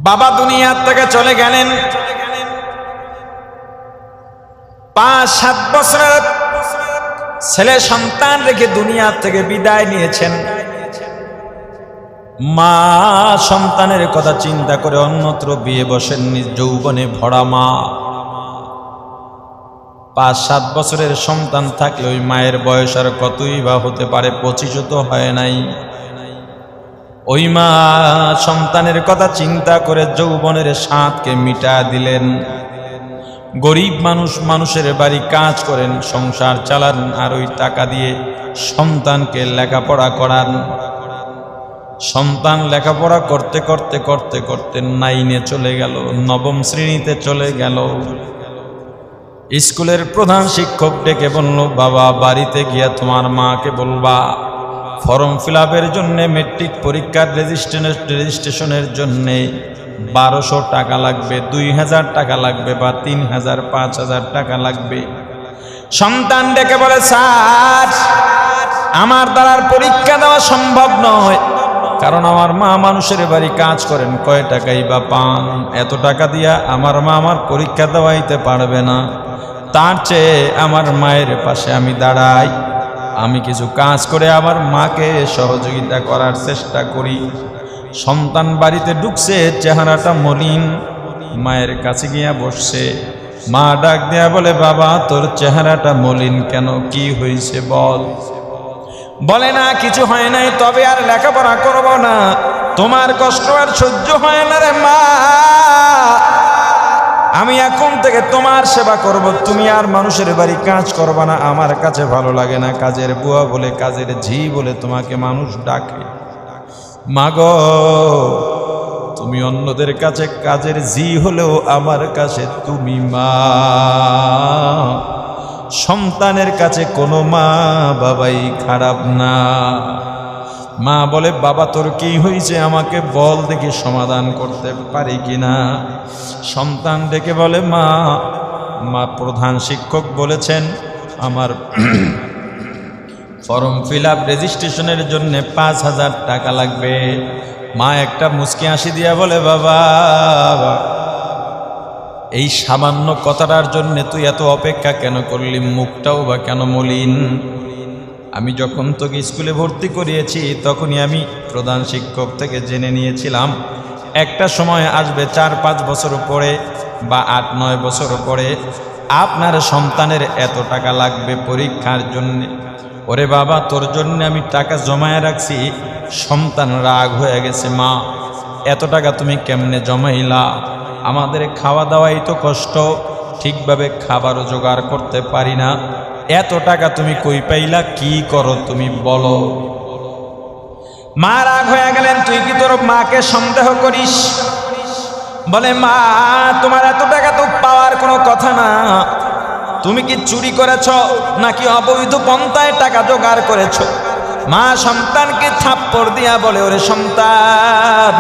বাবা দুনিয়ার থেকে চলে গেলেন। 5-7 বছরের ছেলে সন্তান রেখে দুনিয়ার থেকে বিদায় নিয়েছেন। মা সন্তানের কথা চিন্তা করে অন্যত্র বিয়ে বসেননি। যৌবনে ভরা মা, 5-7 বছরের সন্তান থাকলে ওই মায়ের বয়স আর কতই বা হতে পারে, 25 তো হয় নাই। ওই মা সন্তানের কথা চিন্তা করে যৌবনের স্বাদকে মিটা দিলেন। গরিব মানুষ, মানুষের বাড়ি কাজ করেন, সংসার চালান, আর ওই টাকা দিয়ে সন্তানকে লেখাপড়া করান। সন্তান লেখাপড়া করতে করতে করতে করতে 9-এ চলে গেল, 9ম শ্রেণীতে চলে গেল। স্কুলের প্রধান শিক্ষক ডেকে বলল, বাবা বাড়িতে গিয়া তোমার মাকে বলবা ফর্ম ফিল আপের জন্য, মেট্রিক পরীক্ষার রেজিস্ট্রেশনের জন্য 1200 টাকা লাগবে, 2000 টাকা লাগবে, বা 3000, 5000 টাকা লাগবে। সন্তান ডেকে বলে, স্যার আমার দ্বারা পরীক্ষা দেওয়া সম্ভব নয়, কারণ আমার মা মানুষের বাড়ি কাজ করেন, কয় টাকাই বা পান, এত টাকা দিয়া আমার মা আমার পরীক্ষা দেওয়াইতে পারবে না। তার চেয়ে আমার মায়ের পাশে আমি দাঁড়াই, আমি কিছু কাজ করে আমার মাকে সহযোগিতা করার চেষ্টা করি। সন্তান বাড়িতে ঢুকছে, চেহারাটা মলিন, মায়ের কাছে গিয়া বসছে। মা ডাক দেয়া বলে, বাবা তোর চেহারাটা মলিন কেন, কি হয়েছে বল। বলে, না কিছু হয় নাই, তবে আর লেখাপড়া করব না, তোমার কষ্ট আর সহ্য হয় না রে মা, আমি এখন থেকে তোমার সেবা করব, তুমি আর মানুষের বাড়ি কাজ করবা না, আমার কাছে ভালো লাগে না, কাজের বুয়া বলে, কাজের ঝি বলে তোমাকে মানুষ ডাকে। মাগো তুমি অন্যদের কাছে কাজের ঝি হলেও আমার কাছে তুমি মা। সন্তানের কাছে কোনো মা বাবাই খারাপ না। মা বলে, বাবা তোর কি হয়েছে আমাকে বল, দেখি সমাধান করতে পারি কিনা। সন্তান ডেকে বলে, মা প্রধান শিক্ষক বলেছেন আমার ফর্ম ফিল আপ রেজিস্ট্রেশনের জন্য 5000 টাকা লাগবে। মা একটা মুচকি হাসি দিয়া বলে, বাবা এই সামান্য কথাটার জন্য তুই এত অপেক্ষা কেন করলি, মুখটাও বা কেন মলিন। আমি যখন তোকে স্কুলে ভর্তি করিয়েছি তখনই আমি প্রধান শিক্ষক থেকে জেনে নিয়েছিলাম একটা সময় আসবে 4-5 বছর পরে বা 8-9 বছর পরে আপনার সন্তানের এত টাকা লাগবে পরীক্ষার জন্য। ওরে বাবা তোর জন্য আমি টাকা জমায়ে রাখছি। সন্তান রাগ হয়ে গেছে, মা এত টাকা তুমি কেমনে জমাইলা, আমাদের খাওয়া দাওয়াই তো কষ্ট, ঠিকভাবে খাবারও জোগাড় করতে পারি না, এত টাকা তুমি কই পাইলা, কি করো তুমি বলো। মা রাগ হয়ে গেলেন, তুই কি তোর মাকে সন্দেহ করিস? বলে, মা তোমার এত টাকা তো পাওয়ার কোনো কথা না, তুমি কি চুরি করেছ নাকি অবৈধ পন্থায় টাকা জোগাড় করেছ? মা সন্তানকে থাপ্পড় দিয়া বলে, ওরে সন্তান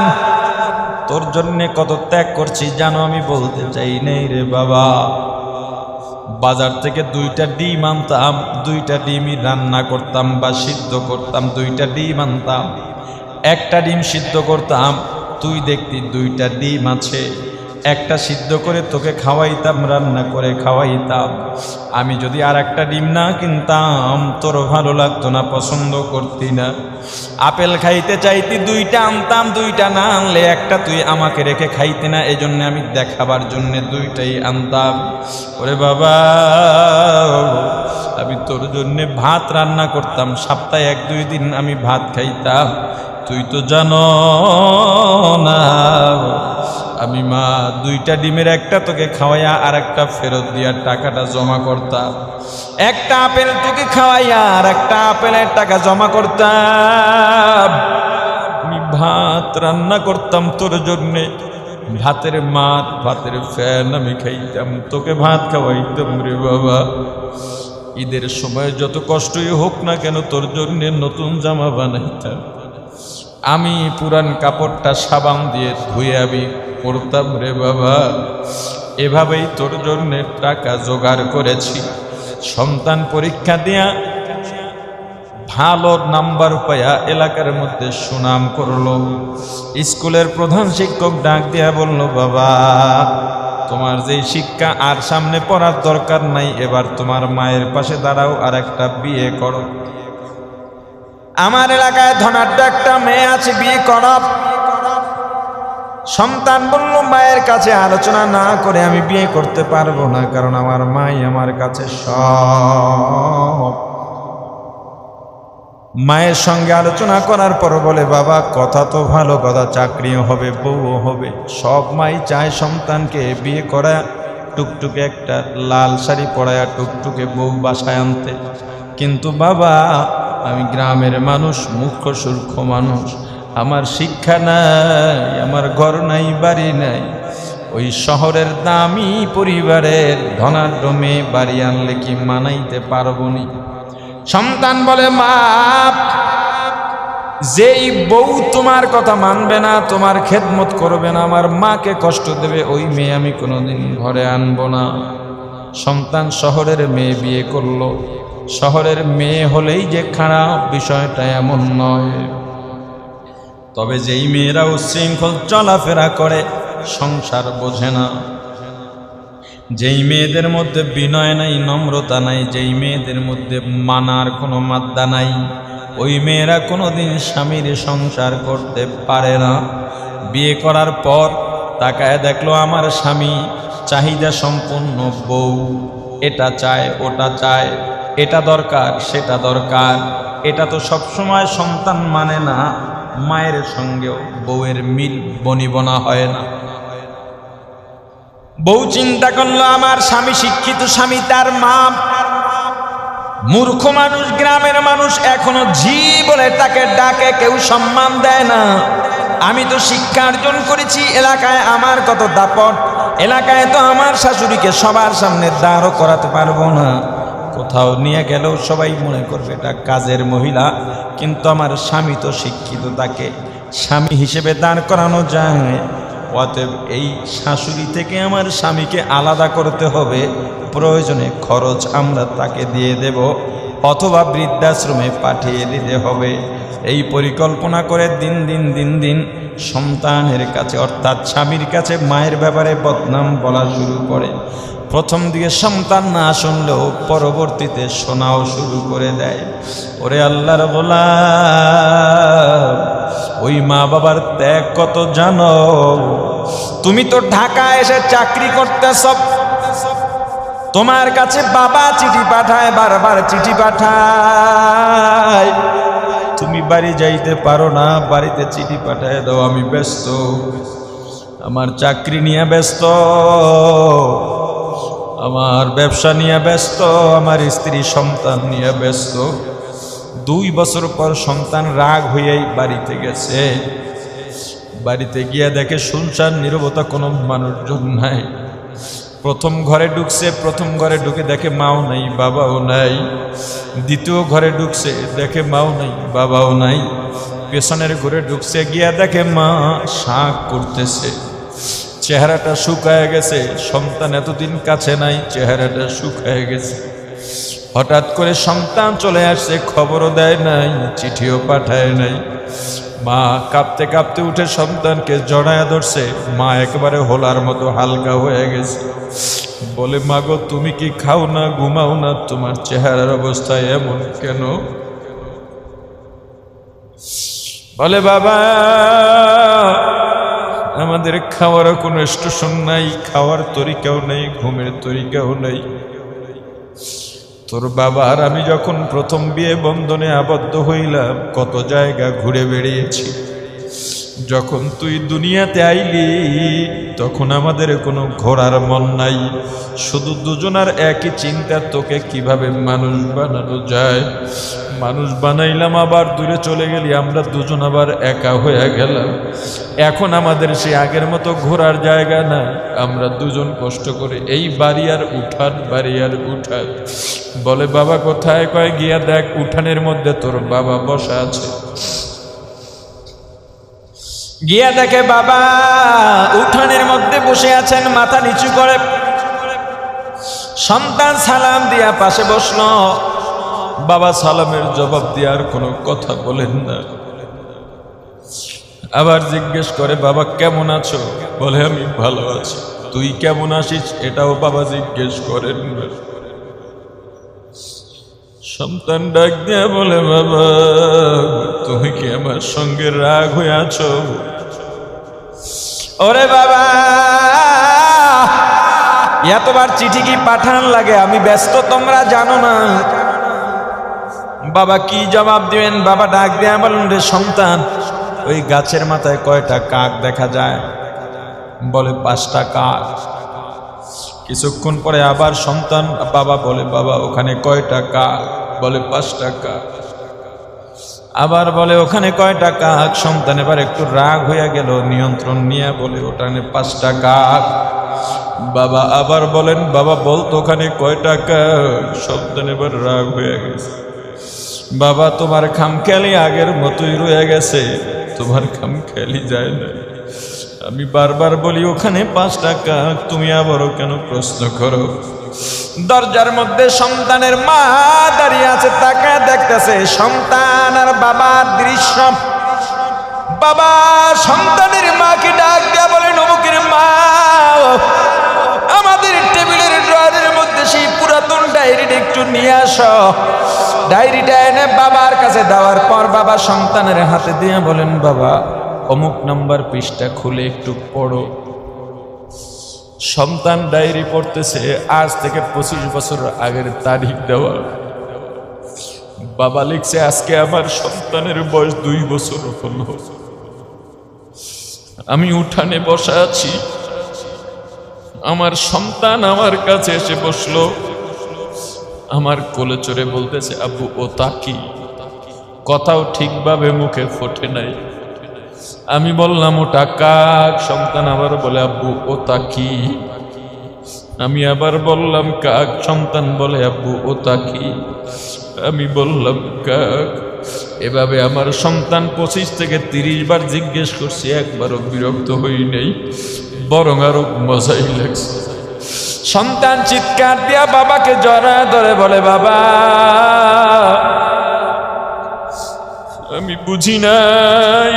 তোর জন্যে কত ত্যাগ করছি জানো, আমি বলতে চাই নেই রে বাবা। বাজার থেকে 2টা ডিম আনতাম, 2টা ডিমই রান্না করতাম বা সিদ্ধ করতাম, 2টা ডিম আনতাম, একটা ডিম সিদ্ধ করতাম, তুই দেখতি 2টা ডিম আছে, একটা সিদ্ধ করে তোকে খাওয়াইতাম, রান্না করে খাওয়াইতাম। আমি যদি আর একটা ডিম না কিনতাম তোর ভালো লাগতো না, পছন্দ করতি না। আপেল খাইতে চাইতি, 2টা আনতাম, 2টা না আনলে একটা তুই আমাকে রেখে খাইতে না, এই জন্য আমি দেখাবার জন্য 2টাই আনতাম। ওরে বাবা আমি তোর জন্য ভাত রান্না করতাম, সপ্তাহে 1-2 দিন আমি ভাত খাইতাম, তুই তো জানো না। আমি মা 2টা ডিমের একটা তোকে খাওয়াইয়া আর একটা ফেরত দিয়া টাকাটা জমা করতাম, একটা আপেল তোকে খাওয়াইয়া আর একটা আপেলের টাকা জমা করতাম। আমি ভাত রান্না করতাম তোর জন্যে, ভাতের মাত ভাতের ফ্যান আমি খাইতাম, তোকে ভাত খাওয়াইতাম রে বাবা। ঈদের সময় যত কষ্টই হোক না কেন তোর জন্যে নতুন জামা বানাইতাম, আমি পুরান কাপড়টা সাবান দিয়ে ধুয়ে আমি পড়তাম রে বাবা। এভাবেই তোর জন্য টাকা জোগাড় করেছি। সন্তান পরীক্ষা দিয়া ভালো নাম্বার পায়া এলাকার মধ্যে সুনাম করলো। স্কুলের প্রধান শিক্ষক ডাক দিয়া বলল, বাবা তোমার যে শিক্ষা আর সামনে পড়ার দরকার নাই, এবার তোমার মায়ের পাশে দাঁড়াও আর একটা বিয়ে করো। আমার এলাকায় ধনাঢ্য একটা মেয়ে আছে, বিয়ে করো। সন্তান বলল, মায়ের কাছে আলোচনা না করে আমি বিয়ে করতে পারবো না, কারণ আমার মাই আমার কাছে সব। মায়ের সঙ্গে আলোচনা করার পর বলে, বাবা কথা তো ভালো কথা, চাকরিও হবে, বউও হবে, সব মাই চায় সন্তানকে বিয়ে করা, টুকটুকে একটা লাল শাড়ি পরায়া টুকটুকে বউ বাসায় আনতে। কিন্তু বাবা আমি গ্রামের মানুষ, মূর্খ সূর্খ মানুষ, আমার শিক্ষা নাই, আমার ঘর নাই, বাড়ি নাই, ওই শহরের দামি পরিবারের ধনাঢ্য মেয়ে বাড়ি আনলে কি মানাইতে পারবো নি। সন্তান বলে, মা যেই বউ তোমার কথা মানবে না, তোমার খেদমত করবে না, আমার মাকে কষ্ট দেবে, ওই মেয়ে আমি কোনোদিন ঘরে আনবো না। সন্তান শহরের মেয়ে বিয়ে করলো। শহরের মেয়ে হলেই যে খারাপ, বিষয়টা এমন নয়। তবে যেই মেয়েরা উচ্ছৃঙ্খল চলাফেরা করে, সংসার বোঝে না, যেই মেয়েদের মধ্যে বিনয় নাই, নম্রতা নাই, যেই মেয়েদের মধ্যে মানার কোনো মাদ্দা নাই, ওই মেয়েরা কোনোদিন স্বামীর সংসার করতে পারে না। বিয়ে করার পর তাকায় দেখলো আমার স্বামী চাহিদা সম্পন্ন বউ, এটা চায়, ওটা চায়, এটা দরকার, সেটা দরকার। এটা তো সবসময় সন্তান মানে না, মায়ের সঙ্গেও বউয়ের মিল বনিবনা হয় না। বউ চিন্তা করলো আমার স্বামী শিক্ষিত স্বামী, তার মা মূর্খ মানুষ, গ্রামের মানুষ এখনো ঝি বলে তাকে ডাকে, কেউ সম্মান দেয় না। আমি তো শিক্ষা অর্জন করেছি, এলাকায় আমার কত দাপট, এলাকায় তো আমার শাশুড়িকে সবার সামনে দাঁড় করাতে পারবো না। কোথাও নিয়ে গেলেও সবাই মনে করবে এটা কাজের মহিলা, কিন্তু আমার স্বামী তো শিক্ষিত, তাকে স্বামী হিসেবে দাঁড় করানো যায়। অতএব এই শাশুড়ি থেকে আমার স্বামীকে আলাদা করতে হবে, প্রয়োজনে খরচ আমরা তাকে দিয়ে দেব, অথবা বৃদ্ধাশ্রমে পাঠিয়ে দিতে হবে। এই পরিকল্পনা করে দিন দিন সন্তানের কাছে অর্থাৎ স্বামীর কাছে মায়ের ব্যাপারে বদনাম বলা শুরু করে। প্রথম দিকে সন্তান না শুনলেও পরবর্তীতে শোনাও শুরু করে দেয়। ওরে আল্লাহর গোলাম, ওই মা বাবার ত্যাগ কত জানো? তুমি তো ঢাকায় এসে চাকরি করতেছ, তোমার কাছে বাবা চিঠি পাঠায়, বারবার চিঠি পাঠায়, তুমি বাড়ি যাইতে পারো না, বাড়িতে চিঠি পাঠায় দাও, আমি ব্যস্ত, আমার চাকরি নিয়ে ব্যস্ত, আমার ব্যবসা নিয়ে ব্যস্ত, আমার স্ত্রী সন্তান নিয়ে ব্যস্ত। 2 বছর পর সন্তান রাগ হয়েই বাড়িতে গেছে। বাড়িতে গিয়ে দেখে শুনশান নীরবতা, কোনো মানুষজন নাই। প্রথম ঘরে ঢুকছে, প্রথম ঘরে ঢুকে দেখে মাও নাই, বাবাও নাই। দ্বিতীয় ঘরে ঢুকছে, দেখে মাও নাই, বাবাও নাই। পেছনের ঘরে ঢুকছে, গিয়া দেখে মা শাক করতেছে, চেহারাটা শুকায় গেছে। সন্তান এতদিন কাছে নাই, চেহারাটা শুকায় গেছে। হঠাৎ করে সন্তান চলে আসছে, খবরও দেয় নাই, চিঠিও পাঠায় নাই। মা কাঁপতে কাঁপতে উঠে সন্তানকে জড়ায় ধরছে। মা একেবারে হোলার মতো হালকা হয়ে গেছে। বলে, মাগো তুমি কি খাও না, ঘুমাও না, তোমার চেহারার অবস্থা এমন কেন? বলে, বাবা আমাদের খাওয়ারও কোনো স্টেশন নাই, খাওয়ার তরিকাও নেই, ঘুমের তরিকাও নেই। তোর বাবা আর আমি যখন প্রথম বিয়ে বন্ধনে আবদ্ধ হইলাম, কত জায়গা ঘুরে বেড়িয়েছি। যখন তুই দুনিয়াতে আইলি তখন আমাদের কোনো ঘোরার মন নাই, শুধু দুজনার একই চিন্তা, তোকে কিভাবে মানুষ বানানো যায়। মানুষ বানাইলাম, আবার দূরে চলে গেলি, আমরা দুজন আবার একা হয়ে গেলাম। এখন আমাদের সে আগের মতো ঘোরার জায়গা নাই, আমরা দুজন কষ্ট করে এই বাড়ি আর উঠান, বাড়ি আর উঠান। বলে, বাবা কোথায়? কয়, গিয়া দেখ উঠানের মধ্যে তোর বাবা বসা আছে। গিয়া দেখে বাবা উঠানের মধ্যে বসে আছেন, মাথা নিচু করে। সন্তান সালাম দিয়া পাশে বসলো। বাবা সালামের জবাব দিয়ে আর কোনো কথা বলেন না। আবার জিজ্ঞেস করে, বাবা কেমন আছো? বলে, আমি ভালো আছি। তুই কেমন আছিস? এটাও বাবা জিজ্ঞেস করেন না। সন্তান ডাক দিয়া বলে, বাবা তুমি কি আমার সঙ্গে রাগ হয়ে আছো? ওরে বাবা, এতবার চিঠি কি পাঠান লাগে? আমি ব্যস্ত, তোমরা জানো না। বাবা কি জবাব দিবেন? বাবা ডাক দিয়া বলেন, রে সন্তান, ওই গাছের মাথায় কয়টা কাক দেখা যায়? বলে, 5টা কাক। কিছুক্ষণ পরে আবার সন্তান বাবা বলে, বাবা ওখানে কয়টা কাক? বলে, 5টা কাক। আবার বলে, ওখানে কয়টা কাক? সন্তান এবার একটু রাগ হয়ে গেল, নিয়ন্ত্রণ নিয়ে বলে, ওখানে 5টা কাক। বাবা আবার বলেন, বাবা বলতো ওখানে কয়টা কাক? সন্তান এবার রাগ হয়ে গেছে। বাবা তোমার খামখেয়ালি আগের মতোই রয়ে গেছে, তোমার খামখেয়ালি যায় না। আমি বারবার বলি ওখানে 5টা কাক, তুমি আবারও কেন প্রশ্ন করো? দরজার মধ্যে সন্তানের মা দাঁড়িয়ে আছে, তাকে দেখতেছে সন্তান আর বাবার দৃশ্য। বাবা সন্তানের মাকে ডাক দিয়া বলেন, অমুকের মা, আমাদের টেবিলের ড্রয়ারের মধ্যে সেই পুরাতন ডায়েরিটা একটু নিয়ে আসো। ডায়েরিটা এনে বাবার কাছে দেওয়ার পর বাবা সন্তানের হাতে দিয়ে বলেন, বাবা অমুক নাম্বার পৃষ্ঠা খুলে একটু পড়ো। সন্তান ডায়েরি পড়তেছে, আজ থেকে 25 বছর আগের তারিখ দেওয়া। বাবা লিখছে, আজকে আমার সন্তানের বয়স 2 বছর হলো। আমি উঠানে বসা আছি, আমার সন্তান আমার কাছে এসে বসলো, আমার কোলে চড়ে বলতেছে, আব্বু ওটা কি? কথাও ঠিকভাবে মুখে ফোটে নাই। আমি বললাম, ওটা কাক। সন্তান আবার বলে, আব্বু ওটা কি? আমি আবার বললাম, কাক। সন্তান বলে, আব্বু ওটা কি? আমি বললাম, কাক। এভাবে আমার সন্তান 25 থেকে 30 বার জিজ্ঞেস করছি, একবারও বিরক্ত হই নাই, বরং আরো মজাই লাগছে। সন্তান চিৎকার দিয়া বাবাকে জড়ায় ধরে বলে, বাবা আমি বুঝি নাই,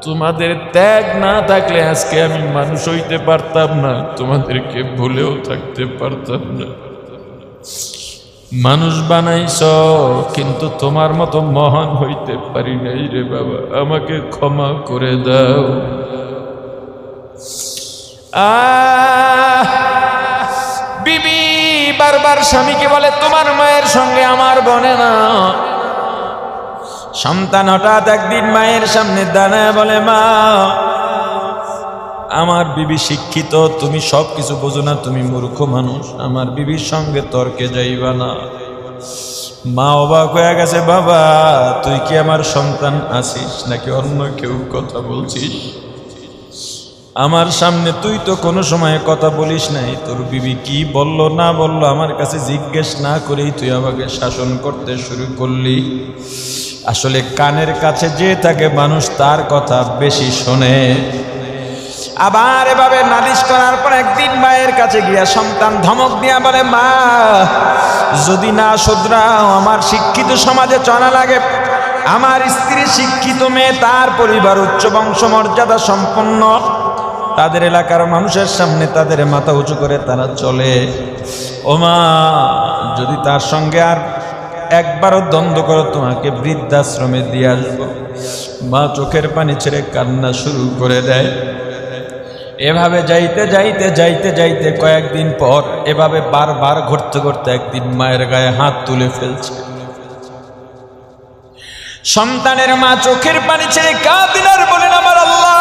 তোমাদের ত্যাগ না থাকলে আজকে আমি মানুষ হইতে পারতাম না, তোমাদেরকে ভুলেও থাকতে পারতাম না। মানুষ বানাইছ, কিন্তু তোমার মতো মহান হইতে পারি নাই রে বাবা, আমাকে ক্ষমা করে দাও। বিবি বারবার স্বামীকে বলে, তোমার মায়ের সঙ্গে আমার বনে না। সন্তান হঠাৎ একদিন মায়ের সামনে দাঁড়ায় বলে, মা আমার বিবি শিক্ষিত, তুমি সব কিছু বোঝো না, তুমি মূর্খ মানুষ, আমার বিবির সঙ্গে তর্কে যাইবা না। মা অবাক হয়ে গেছে, বাবা তুই কি আমার সন্তান আছিস নাকি অন্য কেউ কথা বলছিস? আমার সামনে তুই তো কোনো সময় কথা বলিস নাই, তোর বিবি কি বললো না বললো আমার কাছে জিজ্ঞেস না করেই তুই আমাকে শাসন করতে শুরু করলি। আসলে কানের কাছে যে থাকে মানুষ তার কথা বেশি শোনে। আবার এভাবে নালিশ করার পর একদিন মায়ের কাছে গিয়া সন্তান ধমক দিয়া বলে, মা যদি না শুধরাও আমার শিক্ষিত সমাজে চলা লাগে। আমার স্ত্রী শিক্ষিত মেয়ে, তার পরিবার উচ্চ বংশ মর্যাদা সম্পন্ন, তাদের এলাকার মানুষের সামনে তাদের মাথা উঁচু করে তারা চলে। ও মা যদি তার সঙ্গে আর একবারও দ্বন্দ্ব করো তোমাকে বৃদ্ধাশ্রমে দিয়ে আসবো। মা চোখের পানি ছেড়ে কান্না শুরু করে দেয়। এভাবে যাইতে যাইতে যাইতে যাইতে কয়েকদিন পর এভাবে বারবার ঘুরতে ঘুরতে একদিন মায়ের গায়ে হাত তুলে ফেলছে। সন্তানের মা চোখের পানি ছেড়ে কাঁদেন আর বলেন, আমার আল্লাহ,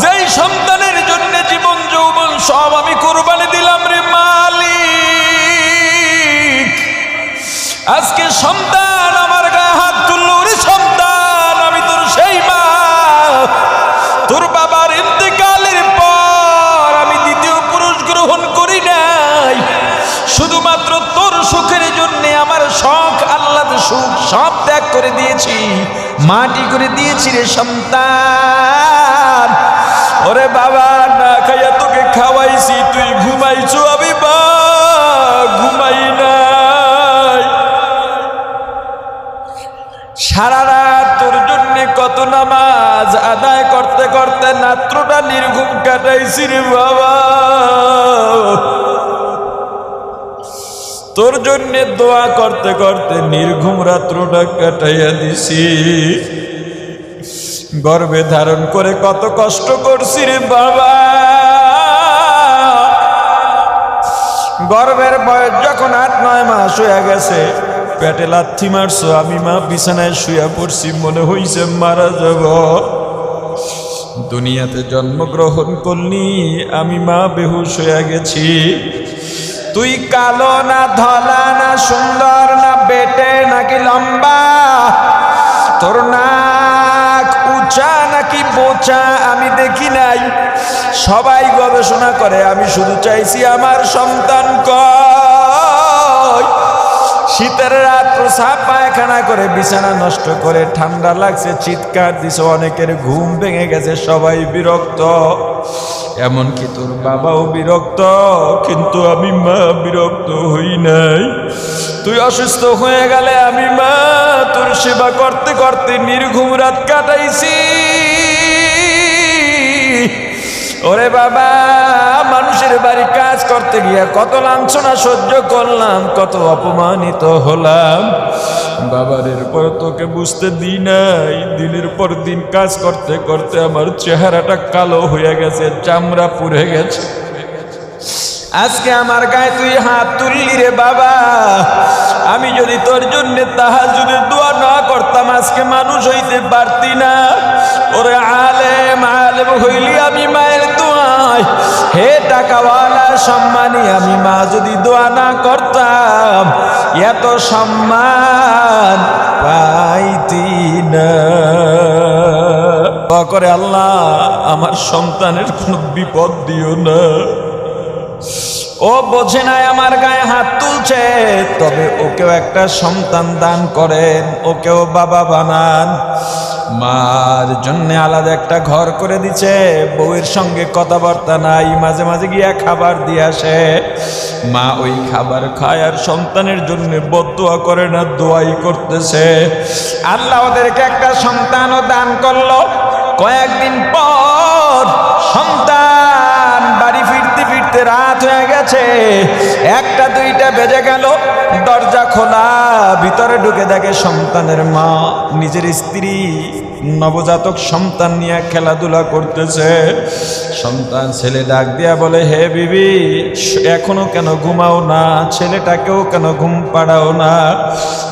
যেই সন্তানের জন্য জীবন যৌবন সব আমি কুরবানি দিলাম রে মালিক, আজকে সন্তান আমার গায়ে হাত তুললো রে সন্তান, আমি তোর সেই মা, তোর বাবার ইন্তেকালের পর আমি দ্বিতীয় পুরুষ গ্রহণ করি নাই, শুধুমাত্র তোর সুখের জন্য আমার শখ আহ্লাদ সুখ সব ত্যাগ করে দিয়েছি, মাটি করে দিয়েছি রে সন্তান। ওরে বাবা, না খাইয়া তোকে খাওয়াইছি, তুই ঘুমাইছো, আমি বা ঘুমাই নাই। সারা রাত তোর জন্য কত নামাজ আদায় করতে করতে রাত্রটা নির্ঘুম কাটাইছি রে বাবা। তোর জন্য দোয়া করতে করতে নির্ঘুম রাত্রটা কাটাইয়া দিছি। গর্ভে ধারণ করে কত কষ্ট করছি রে বাবা। গর্ভের বয়স যখন 8-9 মাস হয়ে গেছে, পেটে লাথি মারছো, আমি মা বিছানায় শুয়া পড়ছি, মনে হইছে মারা যাব। দুনিয়াতে জন্মগ্রহণ করলি, আমি মা বেহুশ হয়ে গেছি। তুই কালো না ধলা না সুন্দর না বেটে নাকি লম্বা, তোর নাক উঁচা নাকি বোচা আমি দেখি নাই। সবাই গবেষণা করে, আমি শুধু চাইছি আমার সন্তান কই। শীতের রাত প্রসাব পায়খানা করে বিছানা নষ্ট করে, ঠান্ডা লাগছে চিৎকার দিছে, অনেকের ঘুম ভেঙে গেছে, সবাই বিরক্ত, এমনকি তোর বাবাও বিরক্ত, কিন্তু আমি মা বিরক্ত হই নাই। তুই অসুস্থ হয়ে গেলে আমি মা তোর সেবা করতে করতে নির্ঘুম রাত কাটাইছি। ওরে বাবা, মানুষের বাড়ি কাজ করতে গিয়া কত লাঞ্ছনা সহ্য করলাম, কত অপমানিত হলাম। বাবার এরপর তোকে বুঝতে দিই নাই। দিনের পর দিন কাজ করতে করতে আমার চেহারাটা কালো হয়ে গেছে, চামড়া পুড়ে গেছে। আজকে আমার গায়ে তুই হাত তুললি রে বাবা। আমি যদি তোর জন্য তাহাজ্জুদের দোয়া না করতাম, আজকে মানুষ হইতে পারতি না। ওরে আলেম আলেম হইলি আমি মায়ের দোয়ায়, হে টাকাওয়ালা সম্মানী আমি মা যদি দোয়া না করতাম, এত সম্মান পাইতি না। দোয়া করে, আল্লাহ আমার সন্তানের কোনো বিপদ দিও না। ও বোঝে নাই আমার গায়ে হাত তুলছে, তবে ওকেও একটা সন্তান দান করেন, ওকেও বাবা বানান। মার জন্য আলাদা একটা ঘর করে দিছে, বউয়ের সঙ্গে কথাবার্তা নাই, মাঝে মাঝে গিয়া খাবার দিয়ে আসে। মা ওই খাবার খায় আর সন্তানের জন্য বদদোয়া করে না, দোয়াই করতেছে। আল্লাহ ওদেরকে একটা সন্তানও দান করলো। কয়েকদিন পর সন্তান বাড়ি ফিরতে ফিরতে রাত হয়ে গেছে, 1টা-2টা বেজে গেল। দরজা খোলা, ভিতরে ঢুকে দেখে সন্তানের মা নিজের স্ত্রী নবজাতক সন্তান নিয়ে খেলাধুলা করতেছে। সন্তান ছেলে ডাক দিয়া বলে, হে বিবি, এখনো কেন ঘুমাও না? ছেলেটাকেও কেন ঘুম পাড়াও না?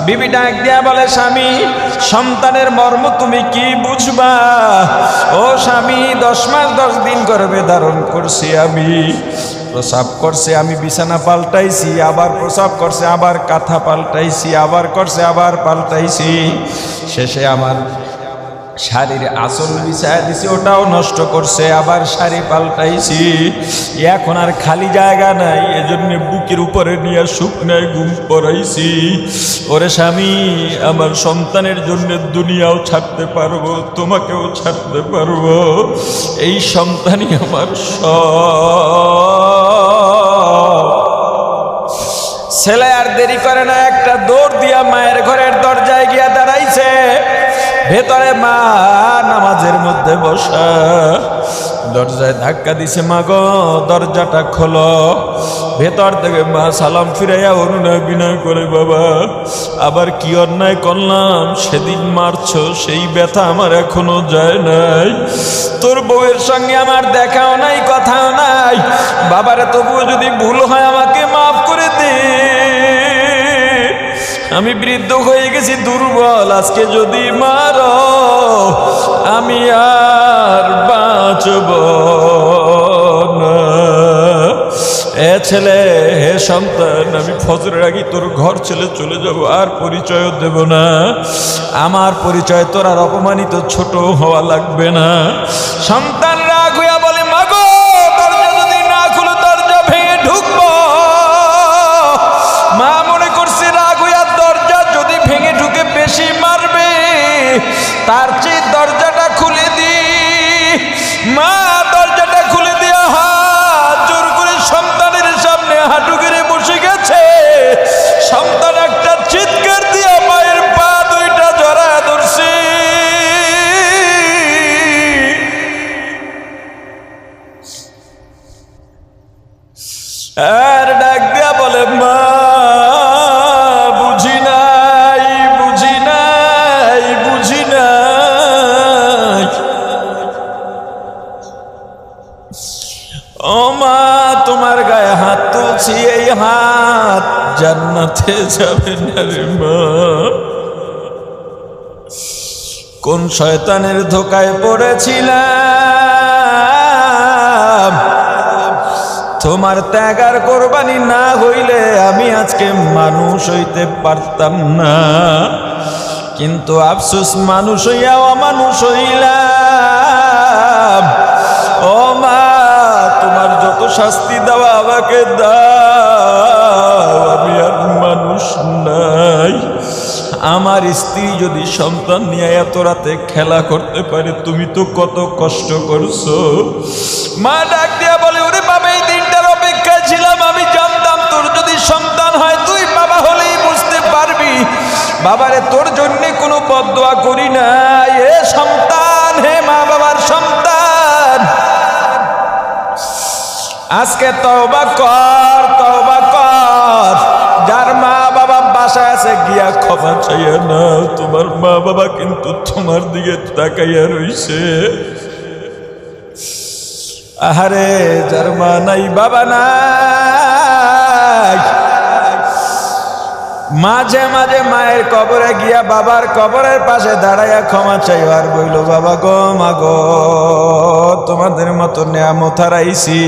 বিবি ডাক দিয়া বলে, স্বামী, সন্তানের মর্ম তুমি কি বুঝবা? ও স্বামী, 10 মাস 10 দিন গর্ভে ধারণ করছি আমি। প্রসাব করছে, আমি বিছানা পাল্টাইছি, আবার প্রসাব করছে, আবার কাঁথা পাল্টাইছি, আবার করছে, আবার পাল্টাইছি। শেষে আমার শাড়ির আঁচল বিছায়া দিছি, ওটাও নষ্ট করছে, আবার শাড়ি পাল্টাইছি। এখন আর খালি জায়গা নাই, এজন্য বুকের উপরে নিয়ে শুকনায় ঘুম পড়াইছি। ওরে স্বামী, আমার সন্তানের জন্য দুনিয়াও ছাড়তে পারবো, তোমাকেও ছাড়তে পারবো। এই সন্তানই আমার সব। ছেলে আর দেরি করে না, একটা দৌড় দিয়া মায়ের ঘরের দরজায় গিয়া দাঁড়াইছে। ভেতরে মা নামাজের মধ্যে বসা, দরজায় ধাক্কা দিছে, মা গো দরজাটা খোলো। ভেতর থেকে মা সালাম ফিরাইয়া অনুনয় বিনয় করে, বাবা আবার কি অন্যায় করলাম? সেদিন মারছো, সেই ব্যথা আমার এখনো যায় নাই। তোর বউয়ের সঙ্গে আমার দেখাও নাই, কথাও নাই। বাবারে তবুও যদি ভুল হয় আমাকে মাফ করে দে। আমি বৃদ্ধ হয়ে গেছি, দুর্বল, আজকে যদি মারো আমি আর বাঁচব না। এ ছেলে, হে সন্তান, আমি ফজরের আগে তোর ঘর ছেড়ে চলে যাব, আর পরিচয়ও দেব না। আমার পরিচয় তোর আর অপমানিত ছোট হওয়া লাগবে না। সন্তান রাগ হইয়া বলে, মাগো দরজা যদি না খুলো দরজা ভেঙে ঢুকবো। মা মনে করছে রাগ হইয়া দরজা যদি ভেঙে ঢুকে তার চেয়ে দরজাটা খুলে দি। মা দরজাটা খুলে দিয়া হাত জোর করে সন্তানের সামনে হাঁটু গেড়ে বসে গেছে। সন্তান একটা চিৎকার দিয়া মায়ের পা দুইটা জড়ায় ধরছে। আর ডাক দিয়া বলে, মা বুঝি নাই, বুঝি নাই, বুঝি নাই। ও মা, তোমার গায়ে হাত তুলছি, এই হাত জান্নাতে যাবে না রে মা। কোন শয়তানের ধোকায় পড়েছিলাম। তোমার ত্যাগ আর কোরবানি না হইলে আমি আজকে মানুষ হইতে পারতাম না। কিন্তু আফসোস, মানুষ হইয়া অমানুষ হইলাম। ও মা, তোমার যত শাস্তি দেওয়া আমাকে দাও, আমি আর মানুষ নাই। আমার স্ত্রী যদি সন্তান নিয়ে এত রাতে খেলা করতে পারে, তুমি তো কত কষ্ট করছো। মা ডাক দিয়া বলে, ওরে বাবা, এই দিনটার অপেক্ষায় ছিলাম। আমি জানতাম তোর যদি সন্তান হয় তুই বাবা হলেই বুঝতে পারবি। বাবারে, তোর জন্য কোনো বদদোয়া করি না। এ সন্তান, হে মা বাবার সন্তান, আজকে তওবা কর, তওবা কর। যার মা বাবা বাসায় আছে গিয়া ক্ষমা চাইয়া না। তোমার মা বাবা কিন্তু তোমার দিকে তাকাইয়া রইছে। আহারে, যার মা নাই বাবা নাই, মাঝে মাঝে মায়ের কবরে গিয়া বাবার কবরের পাশে দাঁড়াইয়া ক্ষমা চাই আর বইল, বাবা গো, মা গো, তোমাদের মতো নেয়ামত হারাইছি।